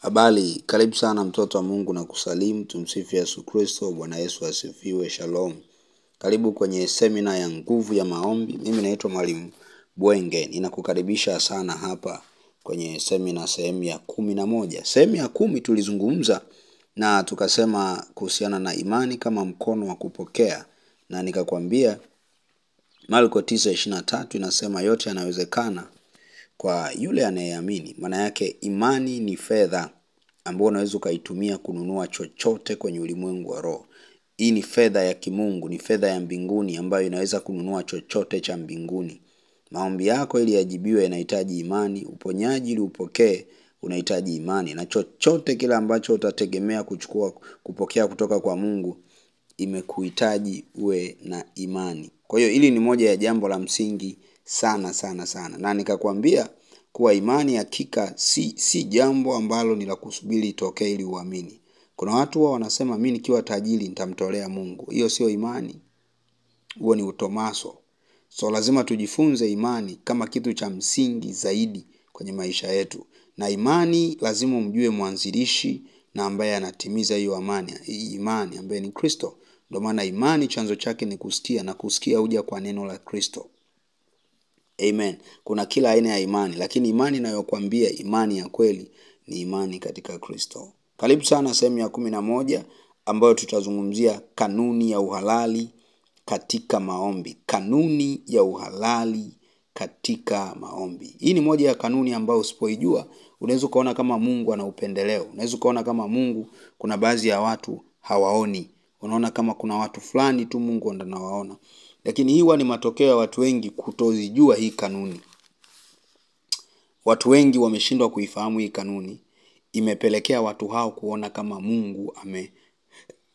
Habari, karibu sana mtoto wa Mungu na kusalimu. Tumsifu Yesu Kristo. Bwana Yesu asifiwe. Shalom. Karibu kwenye semina ya nguvu ya maombi. Mimi naitwa Mwalimu Bwenge. Ninakukaribisha sana hapa kwenye semina sehemu ya 11. Sehemu ya 10 tulizungumza na tukasema kuhusiana na imani kama mkono wa kupokea, na nikakwambia Marko 9:23 inasema yote yanawezekana kwa yule anayeamini. Maana yake imani ni fedha ambayo unaweza ukaitumia kununua chochote kwenye ulimwengu wa roho. Hii ni fedha ya kimungu, ni fedha ya mbinguni ambayo inaweza kununua chochote cha mbinguni. Maombi yako ili yajibiwe yanahitaji imani, uponyaji ili upokee unahitaji imani, na chochote kile ambacho utategemea kupokea kutoka kwa Mungu imekuhitaji uwe na imani. Kwa hiyo hili ni moja ya jambo la msingi sana. Na nikakwambia kuwa imani hakika si jambo ambalo ni la kusubiri itokee ili uamini. Kuna watu wanasema mimi nikiwa tajiri nitamtolea Mungu. Hiyo sio imani. Huo ni utomaso. So lazima tujifunze imani kama kitu cha msingi zaidi kwenye maisha yetu. Na imani lazima umjue mwanzilishi na ambaye anatimiza hiyo imani ambaye ni Kristo. Ndio maana imani chanzo chake ni kusikia, na kusikia huja kwa neno la Kristo. Amen. Kuna kila aina ya imani, lakini imani ninayokuambia imani ya kweli ni imani katika Kristo. Karibu sana sehemu ya 11 ambayo tutazungumzia kanuni ya uhalali katika maombi. Kanuni ya uhalali katika maombi. Hii ni moja ya kanuni ambayo usipoijua unaweza kuona kama Mungu ana upendeleo. Unaweza kuona kama Mungu kuna baadhi ya watu hawaoni. Unaona kama kuna watu fulani tu Mungu ndo anawaona. Lakini hii huwa ni matokeo ya watu wengi kutozijua hii kanuni. Watu wengi wameshindwa kuifahamu hii kanuni. Imepelekea watu hao kuona kama Mungu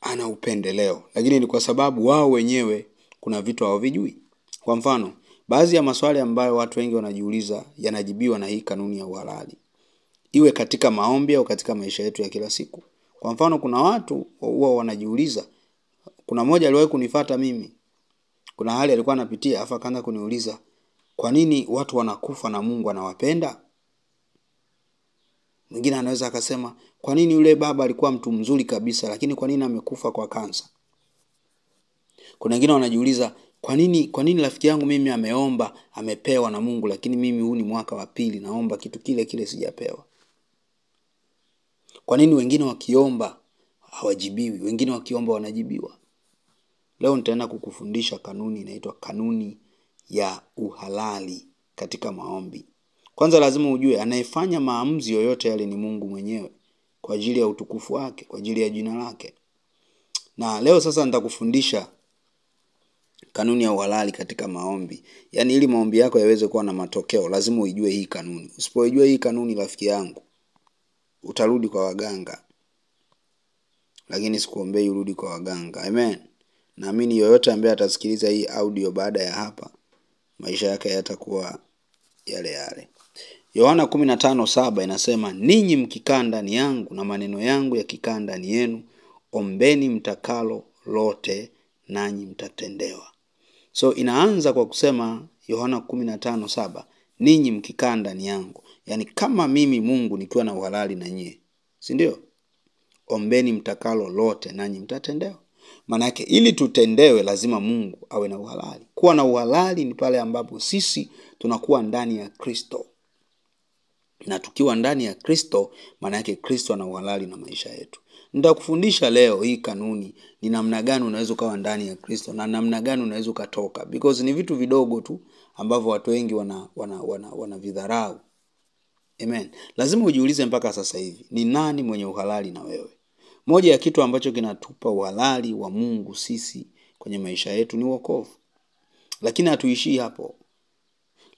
ana upendeleo. Lakini ni kwa sababu wao wenyewe kuna vitu hawavijui. Kwa mfano, baadhi ya maswali ambayo watu wengi wanajiuliza yanajibiwa na hii kanuni ya uhalali. Iwe katika maombi au katika maisha yetu ya kila siku. Kwa mfano, kuna watu huwa wanajiuliza. Kuna mmoja aliwahi kunifuata mimi. Kuna hali alikuwa anapitia, afa akaanza kuniuliza, kwa nini watu wanakufa na Mungu anawapenda? Mwingine anaweza akasema, kwa nini yule baba alikuwa mtu mzuri kabisa lakini kwa nini amekufa kwa kansa? Kuna wengine wanajiuliza, kwa nini rafiki yangu mimi ameomba, amepewa na Mungu, lakini mimi huu ni mwaka wa pili naomba kitu kile kile sijapewa? Kwa nini wengine wakiomba hawajibiwi, wengine wakiomba wanajibiwa? Leo nitaenda kukufundisha kanuni inaitwa kanuni ya uhalali katika maombi. Kwanza lazima ujue anayefanya maamuzi yoyote yale ni Mungu mwenyewe, kwa ajili ya utukufu wake, kwa ajili ya jina lake. Na leo sasa nitakufundisha kanuni ya uhalali katika maombi. Yaani ili maombi yako yaweze kuwa na matokeo, lazima uijue hii kanuni. Usipojua hii kanuni, rafiki yangu, utarudi kwa waganga. Lakini sikuombei urudi kwa waganga. Amen. Naamini yoyote ambaye atasikiliza hii audio baada ya hapa, maisha yake yatakuwa yale yale. Yohana 15:7 inasema, ninyi mkikaa ndani yangu na maneno yangu yakikaa ndani yenu, ombeni mtakalo lote nanyi mtatendewa. So inaanza kwa kusema Yohana 15:7, ninyi mkikaa ndani yangu. Yaani kama mimi Mungu nikiwa na uhalali na nyie, si ndio? Ombeni mtakalo lote nanyi mtatendewa. Maana yake ili tutendewe lazima Mungu awe na uhalali. Kuwa na uhalali ni pale ambapo sisi tunakuwa ndani ya Kristo. Na tukiwa ndani ya Kristo, maana yake Kristo ana uhalali na maisha yetu. Nitakufundisha leo hii kanuni ni namna gani unaweza kuwa ndani ya Kristo na namna gani unaweza kutoka, because ni vitu vidogo tu ambavyo watu wengi wanavidharau. Amen. Lazima ujiulize mpaka sasa hivi, ni nani mwenye uhalali na wewe? Moja ya kitu ambacho kinatupa uhalali wa Mungu sisi kwenye maisha yetu ni wokovu. Lakini hatuishii hapo.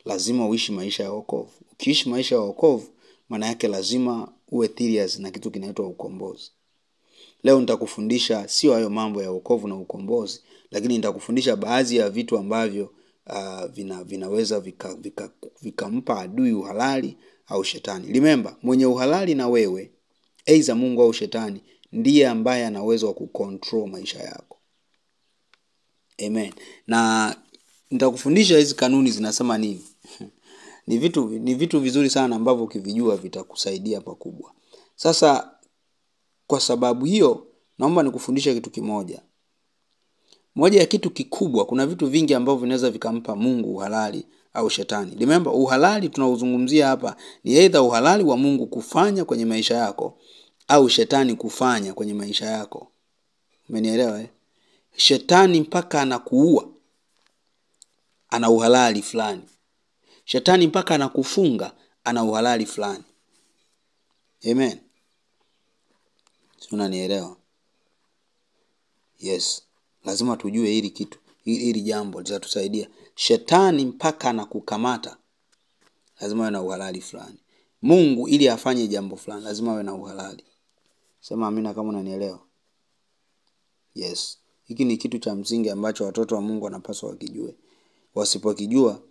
Lazima uishi maisha ya wokovu. Ukiishi maisha ya wokovu, maana yake lazima uwe serious na kitu kinaitwa ukombozi. Leo nitakufundisha sio hayo mambo ya wokovu na ukombozi, lakini nitakufundisha baadhi ya vitu ambavyo vinaweza vikampa adui uhalali au shetani. Remember, mwenye uhalali na wewe, aidha Mungu au shetani, ndiye ambaye ana uwezo wa kucontrol maisha yako. Amen. Na nitakufundisha hizi kanuni zinasema nini. Ni vitu vizuri sana ambavyo ukivijua vitakusaidia pakubwa. Sasa kwa sababu hiyo naomba nikufundishe kitu kimoja. Moja ya kitu kikubwa, kuna vitu vingi ambavyo vinaweza vikampa Mungu uhalali au shetani. Remember, uhalali tunaozungumzia hapa ni either uhalali wa Mungu kufanya kwenye maisha yako au shetani kufanya kwenye maisha yako. Umenielewa? Shetani mpaka anakuua ana uhalali fulani. Shetani mpaka anakufunga ana uhalali fulani. Amen. Unanielewa? Yes. Lazima tujue hili kitu. Hili jambo litatusaidia. Shetani mpaka anakukamata lazima awe na uhalali fulani. Mungu ili afanye jambo fulani lazima awe na uhalali. Sema amina kama unanielewa. Yes. Hiki ni kitu cha msingi ambacho watoto wa Mungu wanapaswa wakijue. Wasipokijua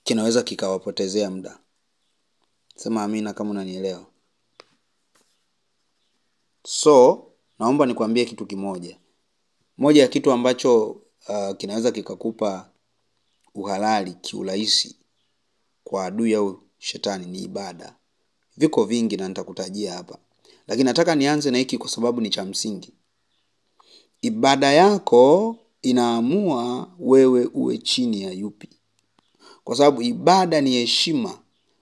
kinaweza kikawapotezea muda. Sema amina kama unanielewa. So, naomba nikwambie kitu kimoja. Moja ya kitu ambacho kinaweza kikakupa uhalali kiurahisi kwa adui au shetani ni ibada. Viko vingi na nitakutajia hapa. Lakini nataka nianze na hiki kwa sababu ni cha msingi. Ibada yako inaamua wewe uwe chini ya yupi. Kwa sababu ibada ni heshima.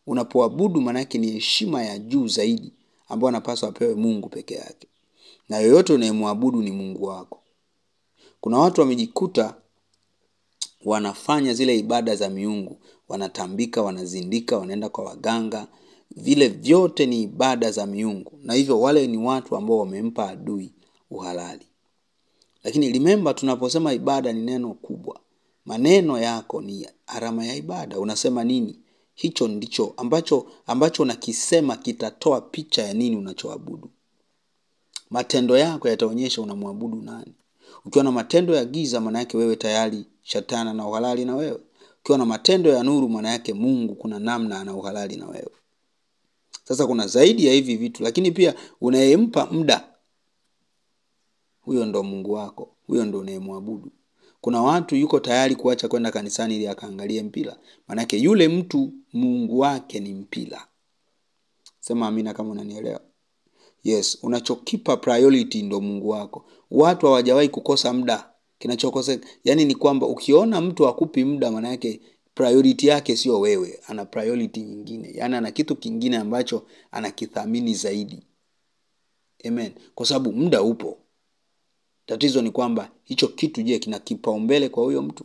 Unapoabudu maana yake ni heshima ya juu zaidi ambayo anapaswa apewe Mungu peke yake. Na yoyote unayemwabudu ni Mungu wako. Kuna watu wamejikuta wanafanya zile ibada za miungu, wanatambika, wanazindika, wanaenda kwa waganga. Vile vyote ni ibada za miungu. Na hivyo wale ni watu ambao wamempa adui uhalali. Lakini remember, tunaposema ibada ni neno kubwa. Maneno yako ni alama ya ibada. Unasema nini? Hicho ndicho ambacho unakisema kitatoa picha ya nini unachoabudu. Matendo yako yataonyesha unamwabudu nani. Ukiwa na matendo ya giza maana yake wewe tayari shetani na uhalali na wewe. Ukiwa na matendo ya nuru maana yake Mungu kuna namna ana uhalali na wewe. Sasa kuna zaidi ya hivi vitu, lakini pia unayempa muda, huyo ndo Mungu wako. Huyo ndo unayemwabudu. Kuna watu yuko tayari kuacha kwenda kanisani ili akaangalie mpira. Maana yake yule mtu Mungu wake ni mpira. Sema amina kama unanielewa. Yes, unachokipa priority ndo Mungu wako. Watu hawajawahi kukosa muda. Kinachokosa ni kwamba ukiona mtu akupi muda maana yake priority yake sio wewe, ana priority nyingine. Ana kitu kingine ambacho anakithamini zaidi. Amen. Kwa sababu muda upo. Tatizo ni kwamba hicho kitu je kina kipaumbele kwa huyo mtu?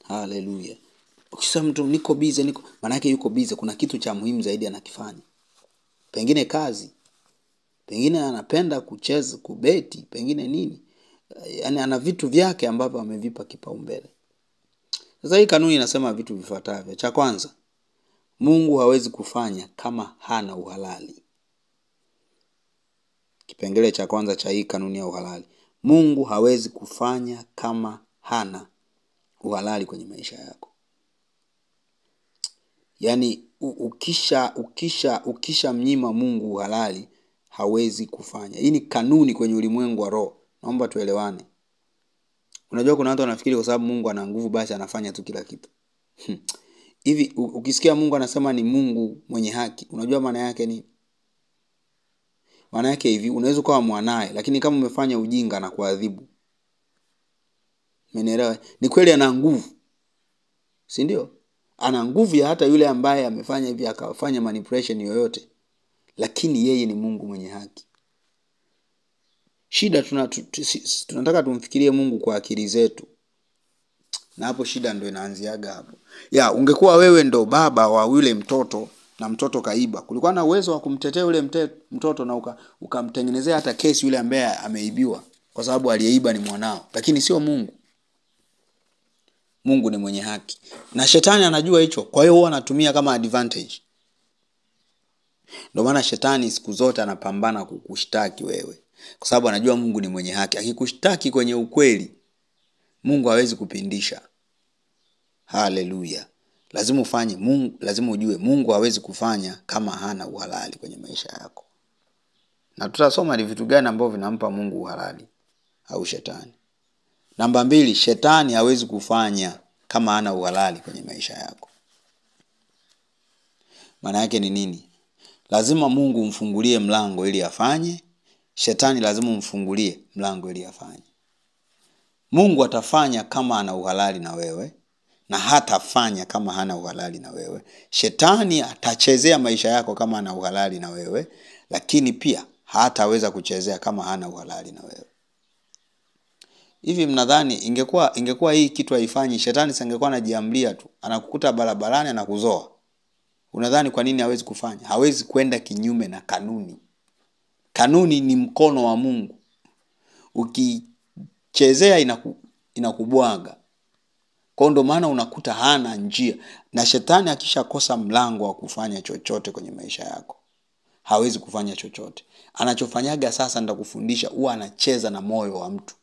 Hallelujah. Ukisema mtu niko busy maana yake yuko busy, kuna kitu cha muhimu zaidi anakifanya. Pengine kazi. Pengine anapenda kucheza, kubeti, pengine nini. Ana vitu vyake ambavyo amevipa kipaumbele. Sasa hii kanuni inasema vitu vifuatavyo. Cha kwanza, Mungu hawezi kufanya kama hana uhalali. Kipengele cha kwanza cha hii kanuni ya uhalali. Mungu hawezi kufanya kama hana uhalali kwenye maisha yako. Ukisha mnyima Mungu uhalali hawezi kufanya. Hii ni kanuni kwenye ulimwengu wa roho. Naomba tuelewane. Unajua kuna watu wanafikiri kwa sababu Mungu ana nguvu basi anafanya tu kila kitu. Hivi ukisikia Mungu anasema ni Mungu mwenye haki, unajua maana yake ni? Maana yake hivi, unaweza kuwa mwanae lakini kama umefanya ujinga na kuadhibu. Umeelewa? Ni kweli ana nguvu. Si ndio? Ana nguvu ya hata yule ambaye amefanya hivi akafanya manipulation yoyote. Lakini yeye ni Mungu mwenye haki. Shida tunataka tumfikirie Mungu kwa akili zetu. Na hapo shida ndio inaanziaga hapo. Ungekuwa wewe ndo baba wa yule mtoto na mtoto kaiba. Kulikuwa na uwezo wa kumtetea yule mtoto na ukamtengenezea hata kesi yule ambaye ameibiwa kwa sababu aliyeiba ni mwanao. Lakini sio Mungu. Mungu ni mwenye haki. Na shetani anajua hicho. Kwa hiyo huwa anatumia kama advantage. Ndio maana shetani siku zote anapambana kukushtaki wewe. Kwa sababu anajua Mungu ni mwenye haki. Akikushtaki kwenye ukweli, Mungu hawezi kupindisha. Hallelujah. Lazima ujue Mungu hawezi kufanya kama hana uhalali kwenye maisha yako. Na tutasoma ni vitu gani ambavyo vinampa Mungu uhalali au shetani. Namba 2, shetani hawezi kufanya kama hana uhalali kwenye maisha yako. Maana yake ni nini? lazima Mungu umfungulie mlango ili afanye. Shetani lazima umfungulie mlango ili afanye. Mungu atafanya kama ana uhalali na wewe, na hatafanya kama hana uhalali na wewe. Shetani atachezea maisha yako kama ana uhalali na wewe, lakini pia hataweza kuchezea kama hana uhalali na wewe. Hivi mnadhani ingekuwa hii kitu haifanyi, shetani singekuwa anajiamlia tu, anakukuta barabarani anakuzoa? Unadhani kwa nini hawezi kufanya? Hawezi kwenda kinyume na kanuni. Kanuni ni mkono wa Mungu. Ukichezea inakubwaga. Kwa ndo maana unakuta hana njia. Na shetani akishakosa mlango wa kufanya chochote kwenye maisha yako, hawezi kufanya chochote. Anachofanyaga sasa, nitakufundisha, huwa anacheza na moyo wa mtu.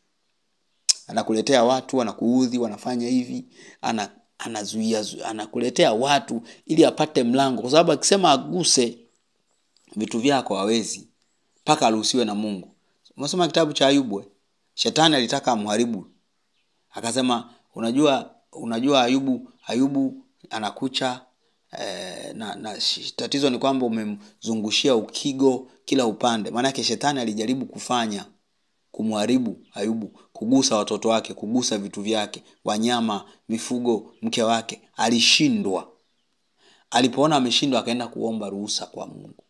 Anakuletea watu, anakuudhi, wanafanya hivi, anazuia, anakuletea watu ili apate mlango, kwa sababu akisema aguse vitu vyako hawezi, mpaka aruhusiwe na Mungu. Umesoma kitabu cha Ayubu? Shetani alitaka amharibu. Akasema, unajua Ayubu anakucha na tatizo ni kwamba umemzungushia ukigo kila upande. Maana yake shetani alijaribu kumharibu Ayubu, kugusa watoto wake, kugusa vitu vyake, wanyama, mifugo, mke wake. Alishindwa. Alipoona ameshindwa, akaenda kuomba ruhusa kwa Mungu.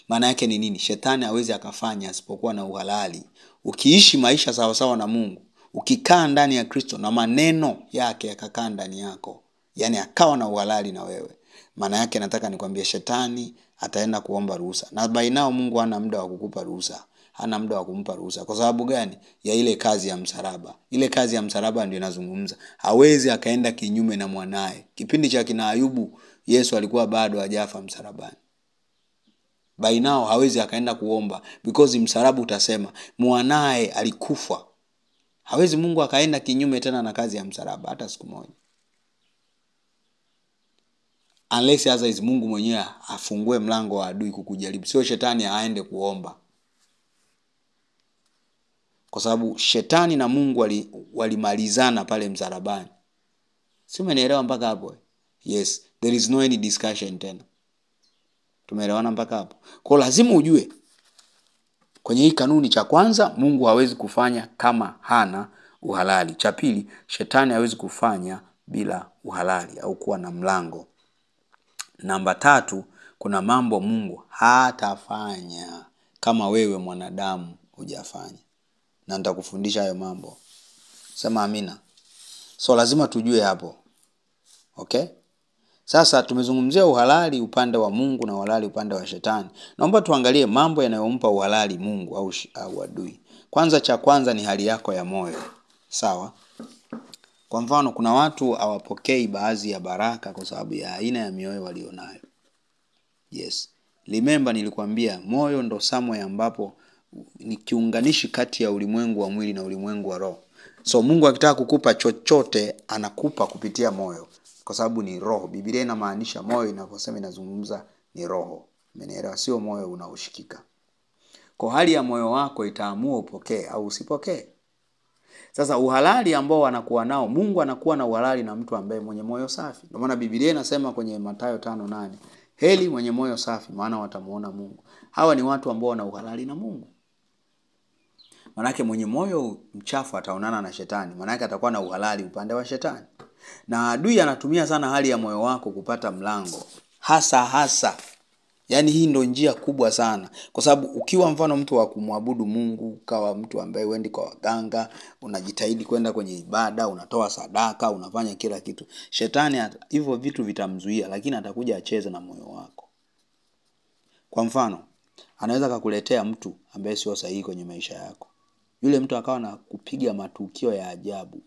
Maana yake ni nini? Shetani hawezi akafanya asipokuwa na uhalali. Ukiishi maisha sawa sawa na Mungu, ukikaa ndani ya Kristo na maneno yake yakakaa ndani yako, yani akawa na uhalali na wewe, maana yake nataka nikwambie, shetani ataenda kuomba ruhusa. Na by now Mungu hana muda wa kukupa ruhusa. Hana muda wa kumpa ruhusa. Kwa sababu gani? Ya ile kazi ya msalaba. Ile kazi ya msalaba ndio inazungumza. Hawezi akaenda kinyume na mwanae. Kipindi cha kina Ayubu, Yesu alikuwa bado hajafa msalabani. By now hawezi akaenda kuomba, because msalaba utasema mwanae alikufa. Hawezi Mungu akaenda kinyume tena na kazi ya msalaba hata siku moja. Unless as Mungu mwenyewe afungue mlango wa adui kukujaribu. Sio shetani aende kuomba. Kwa sababu shetani na Mungu walimalizana pale msalabani. Si umenielewa mpaka hapo? Yes, there is no any discussion tena. Tumeelewana mpaka hapo? Kwa lazima ujue kwenye hii kanuni, cha kwanza, Mungu hawezi kufanya kama hana uhalali. Cha pili, shetani hawezi kufanya bila uhalali au kuwa na mlango. Namba 3, kuna mambo Mungu hatafanya kama wewe mwanadamu hujafanya. Na nitakufundisha hayo mambo. Sema amina. So lazima tujue hapo. Okay? Sasa tumezungumzia uhalali upande wa Mungu na uhalali upande wa shetani. Naomba tuangalie mambo yanayompa uhalali Mungu au adui. Kwanza, cha kwanza ni hali yako ya moyo. Sawa? Kwa mfano, kuna watu hawapokei baadhi ya baraka kwa sababu ya aina ya mioyo walionayo. Yes. Remember nilikwambia moyo ndo somewhere ambapo ni kiunganishi kati ya ulimwengu wa mwili na ulimwengu wa roho. So Mungu akitaka kukupa chochote anakupa kupitia moyo, kwa sababu ni roho. Biblia inamaanisha moyo, inaposema inazungumza ni roho. Umenielewa? Sio moyo unaoshikika. Kwa hali ya moyo wako itaamua upokee au usipokee. Sasa uhalali ambao anakuwa nao Mungu, anakuwa na uhalali na mtu ambaye mwenye moyo safi. Ndio maana Biblia inasema kwenye Mathayo 5:8, heri mwenye moyo safi, maana watamuona Mungu. Hawa ni watu ambao wana uhalali na Mungu. Manake mwenye moyo mchafu ataonana na shetani. Manake atakuwa na uhalali upande wa shetani. Na adui anatumia sana hali ya moyo wako kupata mlango. Hasa. Yaani hii ndo njia kubwa sana. Kwa sababu ukiwa mfano mtu wa kumwabudu Mungu, ukawa mtu ambaye wendi kwa waganga, unajitahidi kwenda kwenye ibada, unatoa sadaka, unafanya kila kitu, shetani hivyo vitu vitamzuia, lakini atakuja acheze na moyo wako. Kwa mfano, anaweza kukuletea mtu ambaye sio sahihi kwenye maisha yako. Yule mtu akawa na kupiga matukio ya ajabu.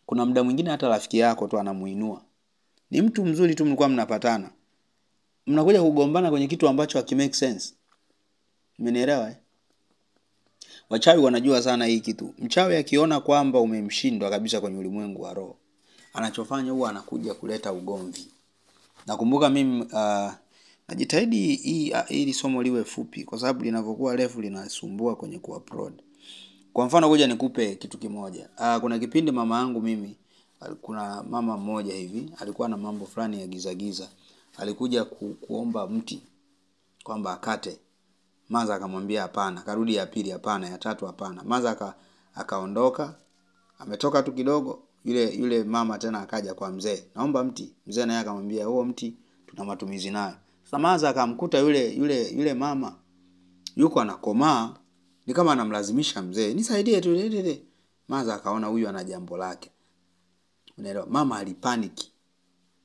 Kuna muda mwingine hata rafiki yako tu anamuinua. Ni mtu mzuri tu, mlikuwa mnapatana, mnakuja kugombana kwenye kitu ambacho hakimake sense. Umenielewa? Wachawi wanajua sana hii kitu. Mchawi akiona kwamba umemshindwa kabisa kwenye ulimwengu wa roho, anachofanya huwa anakuja kuleta ugomvi. Nakumbuka mimi najitahidi hili somo liwe fupi, kwa sababu linavyokuwa refu linasumbua kwenye kuupload. Kwa mfano ngoja nikupe kitu kimoja. Kuna kipindi mama yangu mimi, kuna mama mmoja hivi alikuwa na mambo fulani ya giza. Alikuja kuomba mti. kwamba akate. Maza akamwambia hapana, karudi ya pili hapana, ya tatu hapana. Maza akaondoka, ametoka tu kidogo, yule mama tena akaja kwa mzee, naomba mti. Mzee naye akamwambia huo mti tuna matumizi nayo. Sasa Maza akamkuta yule mama yuko anakomaa, ni kama anamlazimisha mzee, nisaidie tu. Maza akaona huyu ana jambo lake. Unaelewa? Mama alipaniki.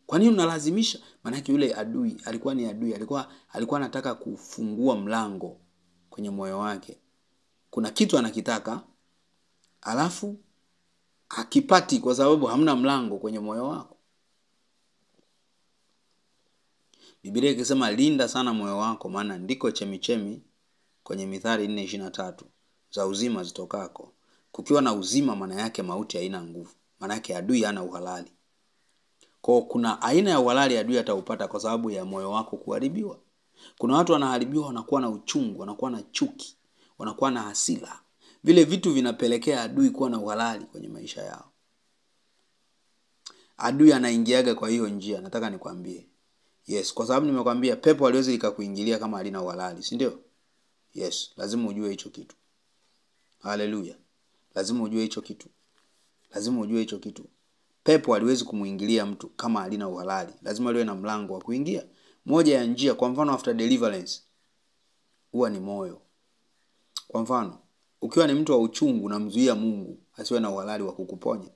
Kwa nini unalazimisha? Maana yule adui alikuwa ni adui, alikuwa anataka kufungua mlango kwenye moyo wake. Kuna kitu anakitaka, alafu akipati kwa sababu hamna mlango kwenye moyo wako. Biblia ikisema linda sana moyo wako, maana ndiko chemichemi, kwenye Mithali 4:23 za uzima zitokako. Kukiwa na uzima, maana yake mauti haina nguvu, maana yake adui hana uhalali. Kwa kuna aina ya uhalali adui ataupata kwa sababu ya moyo wako kuharibiwa. Kuna watu wanaharibiwa, wanakuwa na uchungu, wanakuwa na chuki, wanakuwa na hasira. Vile vitu vinapelekea adui kuwa na uhalali kwenye maisha yao. Adui anaingiaga kwa hiyo njia, nataka nikwambie. Yes, kwa sababu nimekwambia pepo haliwezi likakuingilia kama halina uhalali, si ndio? Yes, lazima ujue hicho kitu. Haleluya. Lazima ujue hicho kitu. Lazima ujue hicho kitu. Pepo haliwezi kumuingilia mtu kama halina uhalali. Lazima liwe na mlango wa kuingia. Moja ya njia, kwa mfano after deliverance, huwa ni moyo. Kwa mfano, ukiwa ni mtu wa uchungu, unamzuia Mungu asiwe na uhalali wa kukuponya.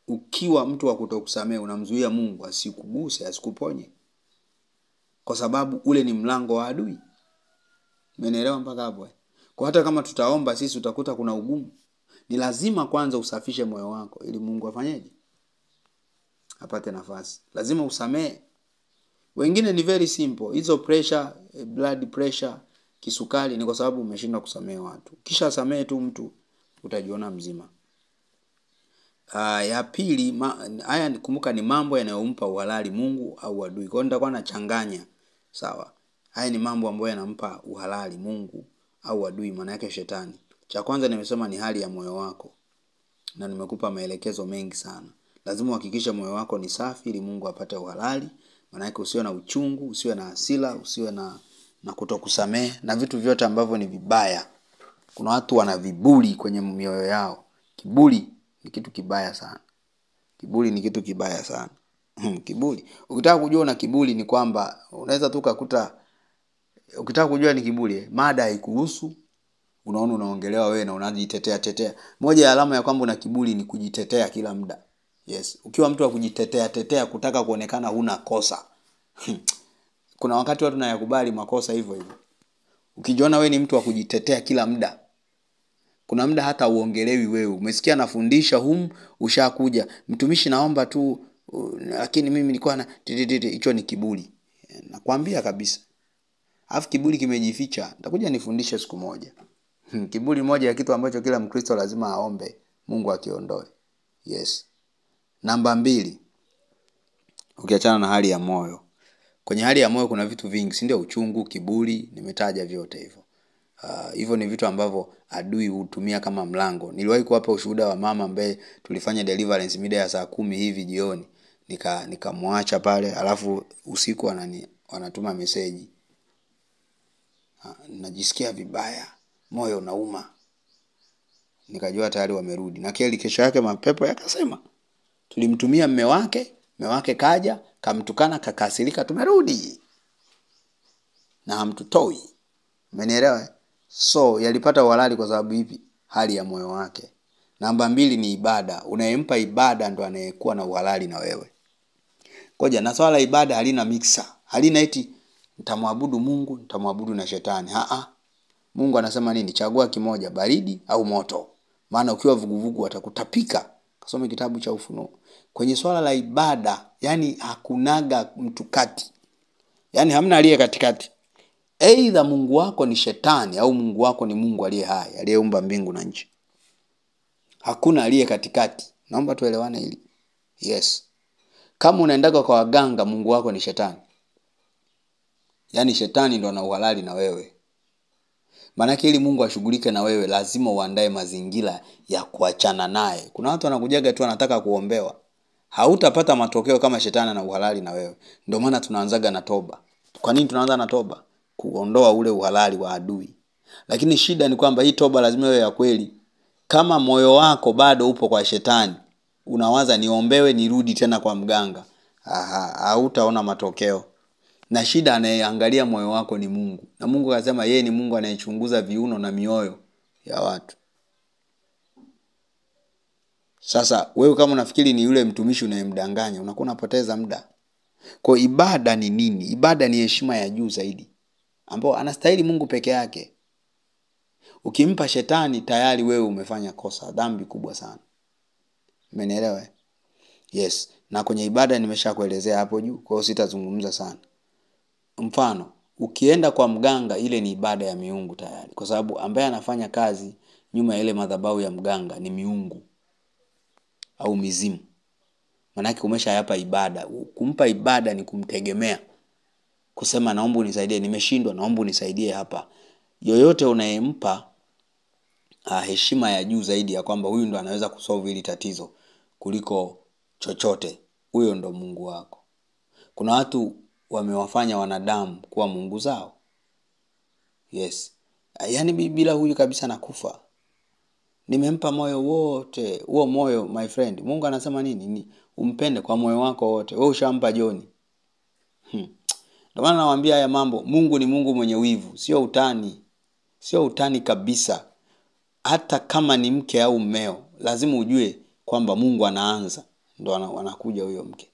Ukiwa mtu wa kutokusamehe, unamzuia Mungu asikuguse, asikuponye. Kwa sababu ule ni mlango wa adui. Umeelewa mpaka hapo? Kwa hata kama tutaomba sisi, utakuta kuna ugumu. Ni lazima kwanza usafishe moyo wako ili Mungu afanyeje? Apate nafasi. Lazima usamehe. Wengine ni very simple. Hizo pressure, blood pressure, kisukari, ni kwa sababu umeshindwa kusamehe watu. Kisha samehe tu mtu, utajiona mzima. Ya pili, haya kumbuka ni mambo yanayompa uhalali Mungu au adui. Kwa hiyo nitakuwa nachanganya. Sawa. Haya ni mambo ambayo yanampa uhalali Mungu au adui, maana yake shetani. Cha kwanza nimesema ni hali ya moyo wako. Na nimekupa maelekezo mengi sana. Lazima uhakikishe moyo wako ni safi ili Mungu apate uhalali. Maana yake usiwe na uchungu, usiwe na hasira, usiwe na kutokusamehe na vitu vyote ambavyo ni vibaya. Kuna watu wana viburi kwenye mioyo yao. Kiburi ni kitu kibaya sana. Kiburi ni kitu kibaya sana. Kiburi. Ukitaka kujua una kiburi ni kwamba unaweza tu kukuta, ukitaka kujua ni kiburi, mada haikuhusu, unaona unaongelewa wewe na unajitetea. Moja ya alama ya kwamba una kiburi ni kujitetea kila muda. Yes, ukiwa mtu wa kujitetea kutaka kuonekana huna kosa. Kuna wakati watu wanayakubali makosa hivyo. Ukijiona wewe ni mtu wa kujitetea kila muda, kuna muda hata uongelewi wewe. Umesikia nafundisha ushakuja, mtumishi naomba tu, lakini mimi nilikuwa na hicho ni kiburi. Nakwambia kabisa. Alafu kiburi kimejificha. Nitakuja nifundishe siku moja. Kiburi moja ya kitu ambacho kila Mkristo lazima aombe Mungu akiondoe. Yes. Namba 2. Ukiachana na hali ya moyo. Kwenye hali ya moyo kuna vitu vingi, si ndio? Uchungu, kiburi, nimetaja vyote hivyo. Hivyo ni vitu ambavyo adui hutumia kama mlango. Niliwahi kuwapa ushuhuda wa mama ambaye tulifanya deliverance mida ya saa 10 hivi jioni. Nikamwacha pale, alafu usiku wanatuma message. Najisikia vibaya, moyo unauma. Nikajua tayari wamerudi. Na kesho yake mapepo yakasema, tulimtumia mume wake kaja, kamtukana, kakasirika, tumerudi. Na hamtutoi. Umenielewa? So yalipata uhalali kwa sababu ipi? Hali ya moyo wake. Namba 2 ni ibada. Unayempa ibada ndo anayekuwa na uhalali na wewe. Koja, na swala ibada halina mixer. Halina eti nitamwabudu Mungu, nitamwabudu na shetani. Mungu anasema nini? Chagua kimoja, baridi au moto. Maana ukiwa vuguvugu watakutapika. Kasome kitabu cha Ufunuo. Kwenye swala la ibada, yani hakunaga mtu kati. Yani hamna aliye katikati. Either Mungu wako ni shetani au Mungu wako ni Mungu aliye hai, aliyeumba mbingu na nchi. Hakuna aliye katikati. Naomba tuelewane hili. Yes. Kama unaendaga kwa waganga, Mungu wako ni shetani. Yani shetani ndo ana uhalali na wewe. Maana ili Mungu ashughulike na wewe, lazima uandae mazingira ya kuachana naye. Kuna watu wanakujaga tu wanataka kuombewa. Hautapata matokeo kama shetani ana uhalali na wewe. Ndio maana tunaanzaga na toba. Kwa nini tunaanza na toba? Kuondoa ule uhalali wa adui. Lakini shida ni kwamba hii toba lazima iwe ya kweli. Kama moyo wako bado upo kwa shetani, unawaza niombewe nirudi tena kwa mganga, hautaona matokeo. Na shida anayeangalia moyo wako ni Mungu. Na Mungu akasema yeye ni Mungu anayechunguza viuno na mioyo ya watu. Sasa wewe kama unafikiri ni yule mtumishi unayemdanganya, unakuwa unapoteza muda. Kwa ibada ni nini? Ibada ni heshima ya juu zaidi, ambao anastahili Mungu peke yake. Ukimpa shetani tayari wewe umefanya kosa, dhambi kubwa sana. Umenielewa? Yes. Na kwenye ibada nimeshakuelezea hapo juu, kwa hiyo sitazungumza sana. Mfano, ukienda kwa mganga, ile ni ibada ya miungu tayari, kwa sababu ambaye anafanya kazi nyuma ya ile madhabahu ya mganga ni miungu au mizimu. Maana umeshayapa ibada. Kumpa ibada ni kumtegemea. Kusema naomba unisaidie, nimeshindwa, naomba unisaidie hapa. Yoyote unayempa heshima ya juu zaidi ya kwamba huyu ndo anaweza kusolve hili tatizo kuliko chochote, huyo ndo Mungu wako. Kuna watu wamewafanya wanadamu kuwa mungu zao. Yes. Yaani bila huyu kabisa nakufa. Nimempa moyo wote. Huo moyo, my friend, Mungu anasema nini? Umpende kwa moyo wako wote. Wewe ushampa Joni. Ndio maana nawaambia haya mambo, Mungu ni Mungu mwenye wivu, sio utani. Sio utani kabisa. Hata kama ni mke au mmeo, lazima ujue kwamba Mungu anaanza ndo anakuja huyo mke.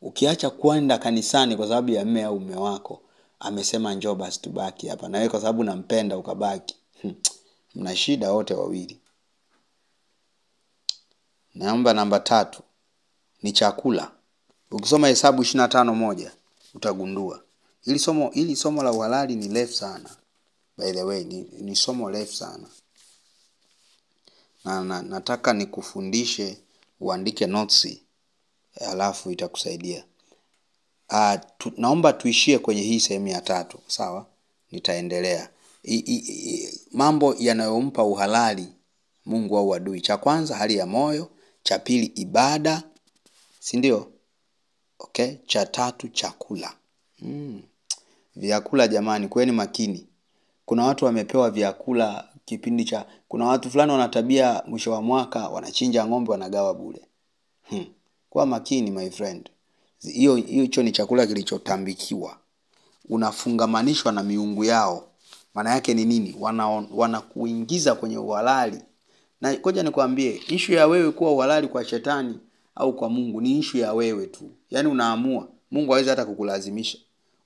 Ukiacha kwenda kanisani kwa sababu ya mme au mume wako, amesema njoo basi tubaki hapa, na wewe kwa sababu nampenda ukabaki, mna shida wote wawili. Namba 3 ni chakula. Ukisoma Hesabu 25:1 utagundua. Ili somo la uhalali ni refu sana. By the way, ni somo refu sana. Na nataka nikufundishe uandike notes, alafu itakusaidia. Naomba tuishie kwenye hii sehemu ya 3, sawa? Nitaendelea. Mambo yanayompa uhalali Mungu au adui. Cha kwanza hali ya moyo, cha pili ibada, si ndio? Okay, cha 3 chakula. Vyakula jamani, kweni makini. Kuna watu wamepewa vyakula kipindi cha, kuna watu fulani wana tabia mwisho wa mwaka wanachinja ng'ombe wanagawa bure. Kwa makini my friend. Hicho ni chakula kilichotambikiwa. Unafungamanishwa na miungu yao. Maana yake ni nini? Wanakuingiza kwenye uhalali. Na ngoja nikwambie, issue ya wewe kuwa uhalali kwa shetani au kwa Mungu ni issue ya wewe tu. Yaani unaamua. Mungu hawezi hata kukulazimisha.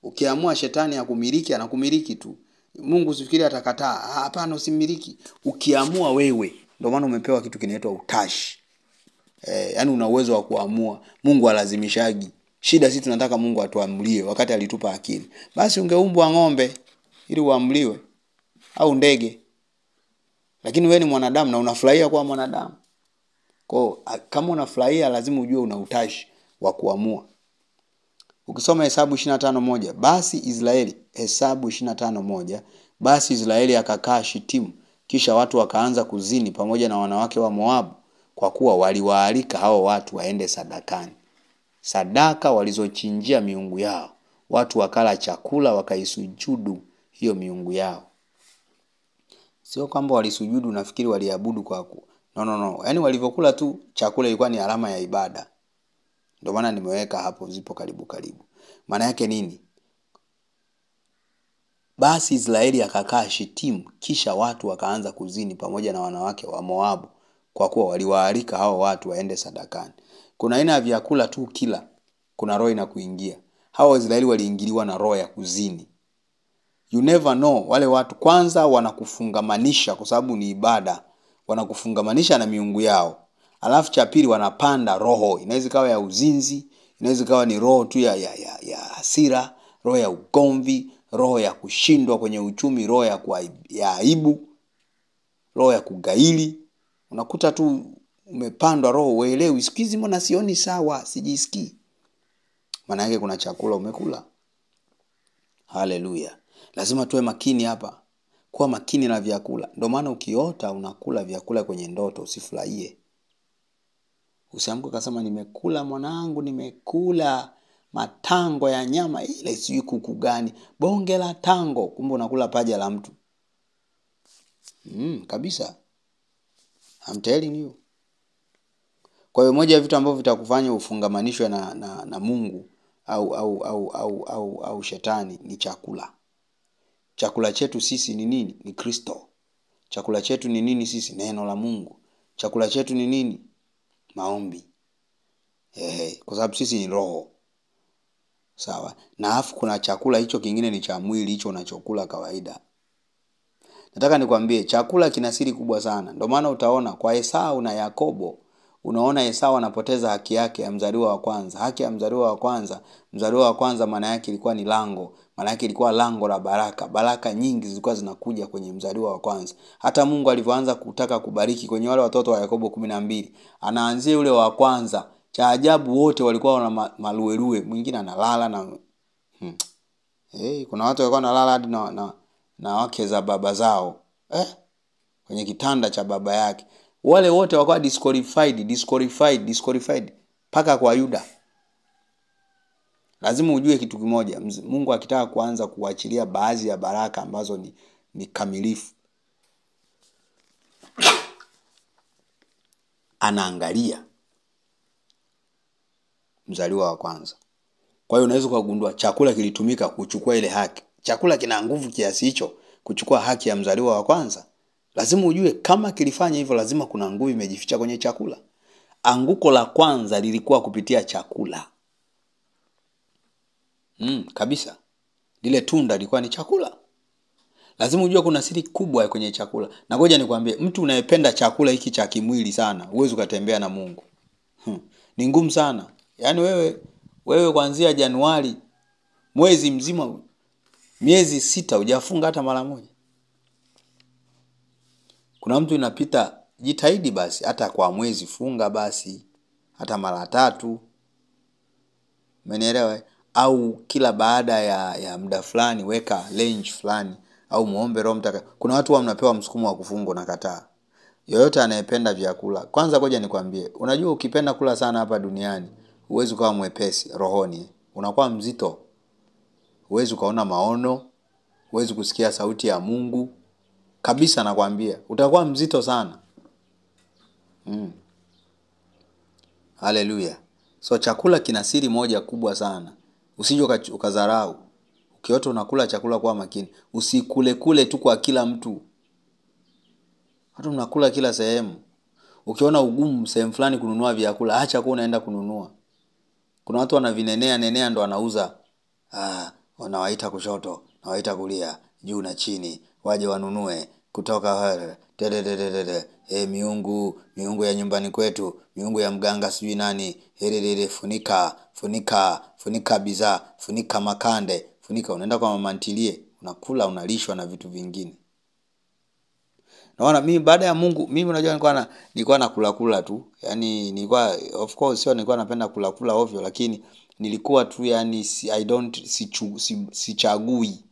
Ukiamua shetani akumiliki, anakumiliki tu. Mungu usifikiri atakataa. Hapana, usimiliki. Ukiamua wewe, ndio maana umepewa kitu kinaitwa utashi. Yaani una uwezo wa kuamua. Mungu alazimishagi. Shida sisi tunataka Mungu atuamulie wakati alitupa akili. Basi ungeumbwa ng'ombe ili uamliwe au ndege. Lakini wewe ni mwanadamu na unafurahia kuwa mwanadamu. Kwa kama unafurahia lazima ujue una utashi wa kuamua. Ukisoma Hesabu 25:1, basi Israeli, Hesabu 25:1, basi Israeli akakaa Shitimu, kisha watu wakaanza kuzini pamoja na wanawake wa Moabu, kwa kuwa waliwaalika hao watu waende sadakani. Sadaka walizochinjia miungu yao. Watu wakala chakula wakaisujudu hiyo miungu yao. Sio kwamba walisujudu nafikiri waliabudu kwa no. Yaani walivyokula tu chakula ilikuwa ni alama ya ibada. Ndio maana nimeweka hapo zipo karibu. Maana yake nini? Basi Israeli akakaa Shitimu, kisha watu wakaanza kuzini pamoja na wanawake wa Moabu, kwa kuwa waliwaalika hao watu waende sadakani. Kuna aina ya vyakula tu kila kuna roho inakuingia. Hao Israeli waliingiliwa na roho ya kuzini. You never know, wale watu kwanza wanakufungamanisha kwa sababu ni ibada. Wanakufungamanisha na miungu yao. Alafu cha pili wanapanda roho. Inaweza kawa ya uzinzi, inaweza kawa ni roho tu ya hasira, roho ya ugomvi, roho ya kushindwa kwenye uchumi, roho ya aibu, roho ya kugaili. Unakuta tu umepandwa roho, uelewi, siku hizi mbona sioni sawa, sijisikii. Maana yake kuna chakula umekula. Haleluya. Lazima tuwe makini hapa. Kuwa makini na vyakula. Ndio maana ukiota unakula vyakula kwenye ndoto usifurahie. Usiamke ukasema nimekula mwanangu, nimekula. matango ya nyama ile, sijui kuku gani, bonge la tango, kumbe unakula paja la mtu. Kabisa. I'm telling you. Kwa hiyo moja ya vitu ambavyo vitakufanya ufungamanishwe na Mungu au shetani ni chakula. Chakula chetu sisi ni nini? Ni Kristo. Chakula chetu ni nini sisi? Neno la Mungu. Chakula chetu ni nini? Maombi. Kwa sababu sisi ni roho. Sawa. Na afu kuna chakula hicho kingine ni cha mwili, hicho unachokula kawaida. Nataka nikwambie chakula kina siri kubwa sana. Ndio maana utaona kwa Esau na Yakobo, unaona Esau anapoteza haki yake ya mzaliwa wa kwanza. Haki ya mzaliwa wa kwanza maana yake ilikuwa ni lango. Maana yake ilikuwa lango la baraka. Baraka nyingi zilikuwa zinakuja kwenye mzaliwa wa kwanza. Hata Mungu alivyoanza kutaka kubariki kwenye wale watoto wa Yakobo 12, anaanzia yule wa kwanza. Cha ajabu wote walikuwa wana maluelue. Mwingine analala na kuna watu walikuwa wanalala hadi na wake za baba zao. Kwenye kitanda cha baba yake. Wale wote wakawa disqualified paka kwa Yuda. Lazima ujue kitu kimoja. Mungu akitaka kuanza kuachilia baadhi ya baraka ambazo ni kamilifu, anaangalia mzaliwa wa kwanza. Kwa hiyo unaweza kugundua chakula kilitumika kuchukua ile haki. Chakula kina nguvu kiasi hicho kuchukua haki ya mzaliwa wa kwanza. Lazima ujue kama kilifanya hivyo, lazima kuna nguvu imejificha kwenye chakula. Anguko la kwanza lilikuwa kupitia chakula. Kabisa. Lile tunda lilikuwa ni chakula. Lazima ujue kuna siri kubwa kwenye chakula. Na ngoja nikwambie, mtu unayependa chakula hiki cha kimwili sana, huwezi ukatembea na Mungu. Ni ngumu sana. Yaani wewe kuanzia Januari, mwezi mzima, miezi 6 hujafunga hata mara moja. Kuna mtu inapita, jitahidi basi hata kwa mwezi funga basi hata mara 3. Umenielewa? Au kila baada ya muda fulani weka range fulani au muombe Roho Mtakatifu. Kuna watu mnapewa msukumo wa kufunga na kataa. Yoyote anayependa vyakula, kwanza ngoja nikwambie, unajua ukipenda kula sana hapa duniani, huwezi kuwa mwepesi rohoni. Unakuwa mzito. Huwezi kuona maono, huwezi kusikia sauti ya Mungu. Kabisa nakwambia, utakuwa mzito sana. Haleluya. So chakula kina siri moja kubwa sana. Usije ukadharau. Ukiota unakula chakula kwa makini. Usikule tu kwa kila mtu. Hata unakula kila sehemu. Ukiona ugumu sehemu fulani kununua vyakula, acha kwa unaenda kununua. Kuna watu wanavinenea ndo wanauza. Wanawaita kushoto, nawaita kulia, juu na chini, waje wanunue kutoka miungu ya nyumbani kwetu, miungu ya mganga sijui nani, funika bidhaa, funika makande, unaenda kwa mama ntilie, unakula unalishwa na vitu vingine. Naona mimi baada ya Mungu, mimi unajua nilikuwa nakula tu. Yaani nilikuwa, of course sio nilikuwa napenda kula ovyo, lakini nilikuwa tu yani sichagui.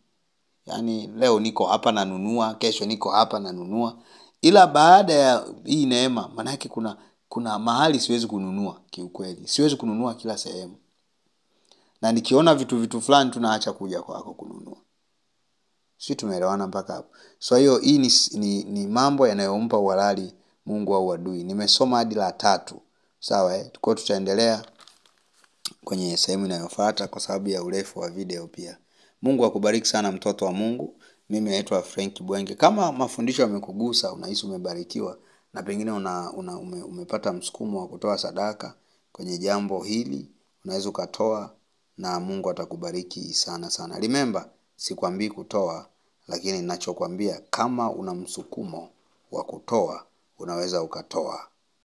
Yaani leo niko hapa nanunua, kesho niko hapa nanunua. Ila baada ya hii neema, maana yake kuna mahali siwezi kununua kiukweli. Siwezi kununua kila sehemu. Na nikiona vitu fulani tunaacha kuja kwako kununua. Sisi tumeelewana mpaka hapo. So hiyo hii ni mambo yanayompa uhalali Mungu au adui. Nimesoma hadi la 3. Sawa Tuko tutaendelea kwenye sehemu inayofuata kwa sababu ya urefu wa video pia. Mungu akubariki sana mtoto wa Mungu. Mimi naitwa Frank Bwenge. Kama mafundisho yamekugusa, unahisi umebarikiwa na pengine umepata msukumo wa kutoa sadaka kwenye jambo hili, unaweza ukatoa na Mungu atakubariki sana sana. Remember, sikwambii kutoa, lakini ninachokwambia kama una msukumo wa kutoa, unaweza ukatoa.